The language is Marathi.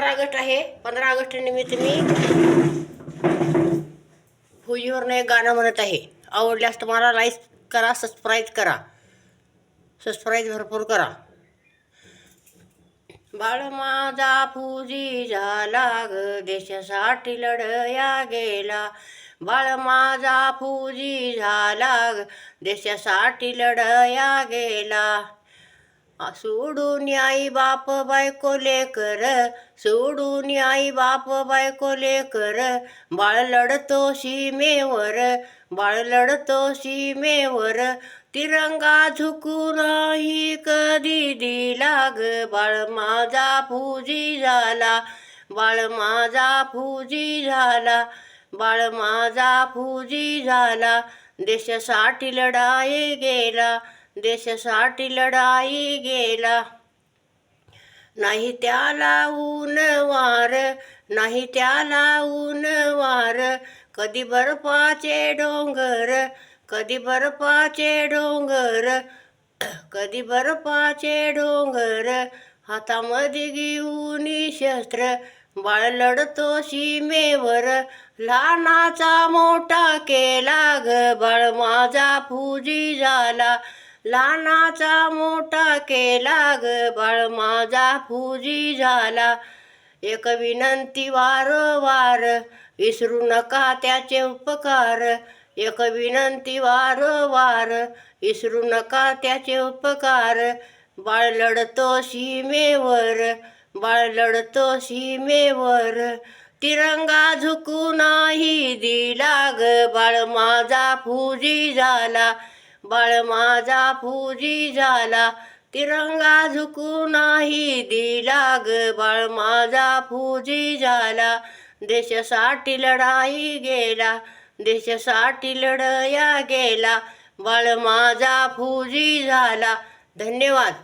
15 ऑगस्ट आहे. 15 ऑगस्ट निमित्त मी फौजीवरनं एक गाणं म्हणत आहे. आवडल्यास तुम्हाला लाईक करा, सबस्क्राईब भरपूर करा. बाळ माझा फौजी झाला ग, देशासाठी लढया गेला. बाळ माझा फौजी झाला ग, देशासाठी लढया गेला. सोडून आई बाप बायको लेकर, सोडून आई बाप बायको लेकर. बाळ लढतो सीमेवर, बाळ लढतो सीमेवर. तिरंगा झुकू नाही कधी दिला ग, बाळ माझा फौजी झाला. बाळ माझा फौजी झाला, बाळ माझा फौजी झाला. देशासाठी लढाई गेला, देशासाठी लढाई गेला. नाही त्याला ऊन वार, नाही त्याला ऊन वार. कधी बर्फाचे डोंगर, कधी बर्फाचे डोंगर, कधी बर्फाचे डोंगर. हातामध्ये घेऊन शस्त्र, बाळ लढतो सीमेवर. लहानाचा मोठा केला ग, बाळ माझा फौजी झाला. लहानाचा मोठा केला ग, बाळ माझा फौजी झाला. एक विनंती वारंवार, विसरू नका त्याचे उपकार. एक विनंती वारंवार, विसरू नका त्याचे उपकार. बाळ लढतो सीमेवर, बाळ लढतो सीमेवर. तिरंगा झुकू नाही दिला ग, बाळ माझा फौजी झाला. बाळ माझा फौजी झाला. तिरंगा झुकू नाही दिला ग, बाळ माझा फौजी झाला. देशासाठी लढाई गेला, देशासाठी लढया गेला. बाळ माझा फौजी झाला. धन्यवाद.